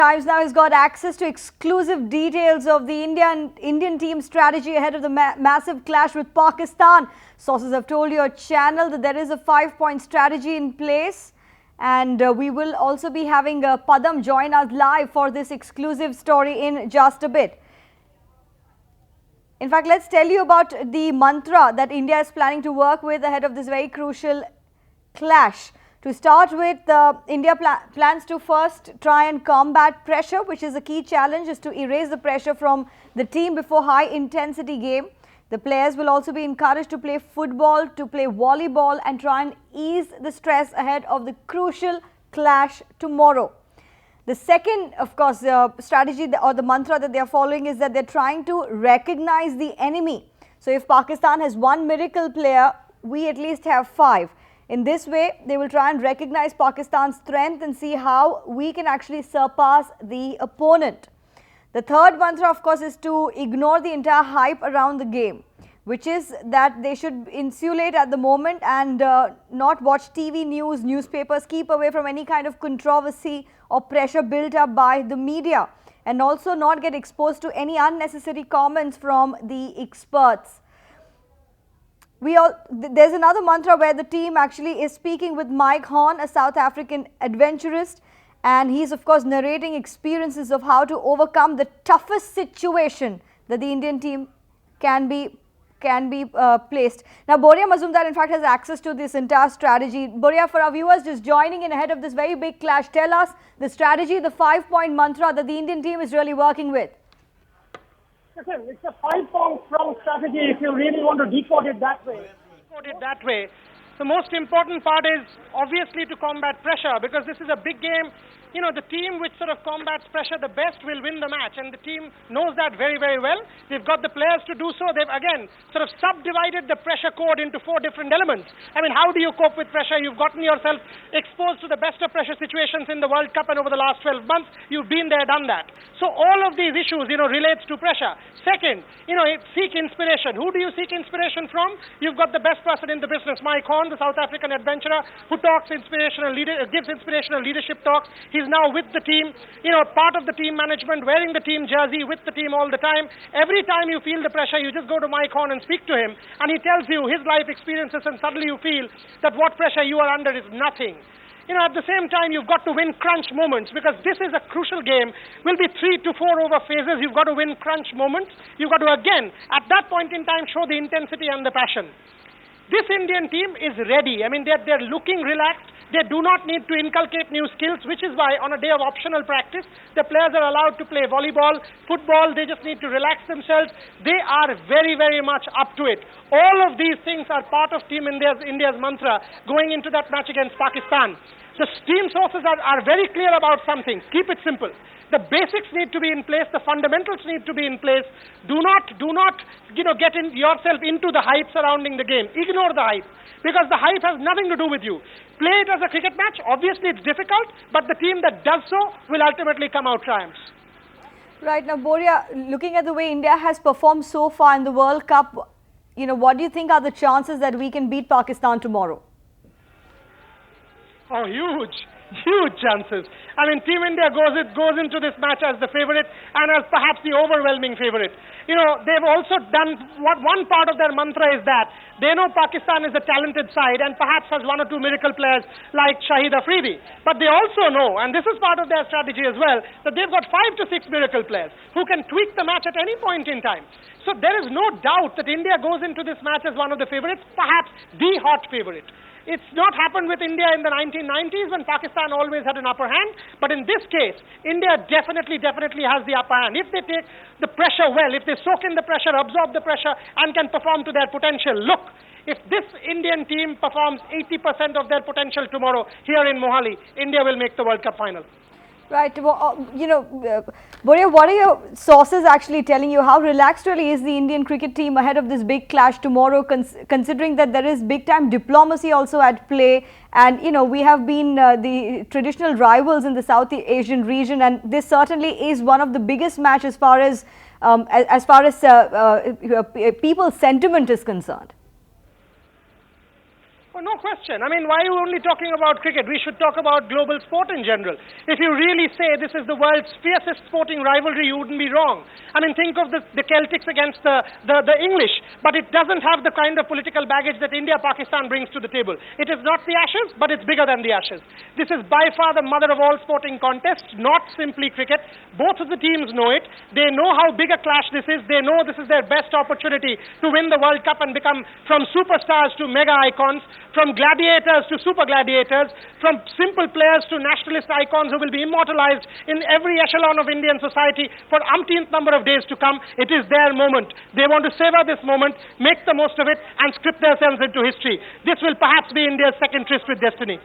Times now has got access to exclusive details of the Indian team strategy ahead of the massive clash with Pakistan. Sources have told your channel that there is a 5-point strategy in place, and we will also be having Padam join us live for this exclusive story in just a bit. In fact, let's tell you about the mantra that India is planning to work with ahead of this very crucial clash. To start with, India plans to first try and combat pressure, which is a key challenge, is to erase the pressure from the team before high-intensity game. The players will also be encouraged to play football, to play volleyball and try and ease the stress ahead of the crucial clash tomorrow. The second, of course, strategy or the mantra that they are following is that they're trying to recognize the enemy. So if Pakistan has one miracle player, we at least have 5. In this way, they will try and recognize Pakistan's strength and see how we can actually surpass the opponent. The third mantra, of course, is to ignore the entire hype around the game, which is that they should insulate at the moment and not watch TV news, newspapers, keep away from any kind of controversy or pressure built up by the media, and also not get exposed to any unnecessary comments from the experts. There's another mantra where the team actually is speaking with Mike Horn, a South African adventurist, and he's of course narrating experiences of how to overcome the toughest situation that the Indian team can be placed. Now, Boria Mazumdar in fact has access to this entire strategy. Boria, for our viewers just joining in ahead of this very big clash, tell us the strategy, the 5-point mantra that the Indian team is really working with. Listen, it's a 5-pronged strategy if you really want to decode it that way. The most important part is obviously to combat pressure, because this is a big game. You know, the team which sort of combats pressure the best will win the match, and the team knows that very, very well. They've got the players to do so. They've again sort of subdivided the pressure code into 4 different elements. I mean, how do you cope with pressure? You've gotten yourself exposed to the best of pressure situations in the World Cup, and over the last 12 months, you've been there, done that. So all of these issues, relates to pressure. Second, seek inspiration. Who do you seek inspiration from? You've got the best person in the business, Mike Horn, the South African adventurer, who gives inspirational leadership talks. He's now with the team, part of the team management, wearing the team jersey, with the team all the time. Every time you feel the pressure, you just go to Mike Horn and speak to him, and he tells you his life experiences, and suddenly you feel that what pressure you are under is nothing. At the same time, you've got to win crunch moments, because this is a crucial game. Will be 3 to 4 over phases. You've got to win crunch moments. You've got to, again, at that point in time, show the intensity and the passion. This Indian team is ready. I mean, they're looking relaxed. They do not need to inculcate new skills, which is why on a day of optional practice, the players are allowed to play volleyball, football. They just need to relax themselves. They are very, very much up to it. All of these things are part of Team India's mantra going into that match against Pakistan. The team sources are very clear about something. Keep it simple. The basics need to be in place. The fundamentals need to be in place. Do not get yourself into the hype surrounding the game. Ignore the hype, because the hype has nothing to do with you. Play it as a cricket match. Obviously, it's difficult, but the team that does so will ultimately come out triumphs. Right. Now, Boria, looking at the way India has performed so far in the World Cup, what do you think are the chances that we can beat Pakistan tomorrow? Oh, huge chances. I mean, Team India goes into this match as the favourite, and as perhaps the overwhelming favourite. They've also done one part of their mantra is that they know Pakistan is a talented side and perhaps has 1 or 2 miracle players like Shahid Afridi. But they also know, and this is part of their strategy as well, that they've got 5 to 6 miracle players who can tweak the match at any point in time. So there is no doubt that India goes into this match as one of the favourites, perhaps the hot favourite. It's not happened with India in the 1990s when Pakistan always had an upper hand, but in this case, India definitely has the upper hand. If they take the pressure well, if they soak in the pressure, absorb the pressure, and can perform to their potential. Look, if this Indian team performs 80% of their potential tomorrow here in Mohali, India will make the World Cup final. Right. Well, Boria, what are your sources actually telling you? How relaxed really is the Indian cricket team ahead of this big clash tomorrow, considering that there is big-time diplomacy also at play, and we have been the traditional rivals in the South Asian region, and this certainly is one of the biggest matches as far as people's sentiment is concerned. Oh, no question. I mean, why are you only talking about cricket? We should talk about global sport in general. If you really say this is the world's fiercest sporting rivalry, you wouldn't be wrong. I mean, think of the Celtics against the English, but it doesn't have the kind of political baggage that India-Pakistan brings to the table. It is not the Ashes, but it's bigger than the Ashes. This is by far the mother of all sporting contests, not simply cricket. Both of the teams know it. They know how big a clash this is. They know this is their best opportunity to win the World Cup and become from superstars to mega icons, from gladiators to super gladiators, from simple players to nationalist icons who will be immortalized in every echelon of Indian society for umpteenth number of days to come. It is their moment. They want to savor this moment, make the most of it, and script themselves into history. This will perhaps be India's second tryst with destiny.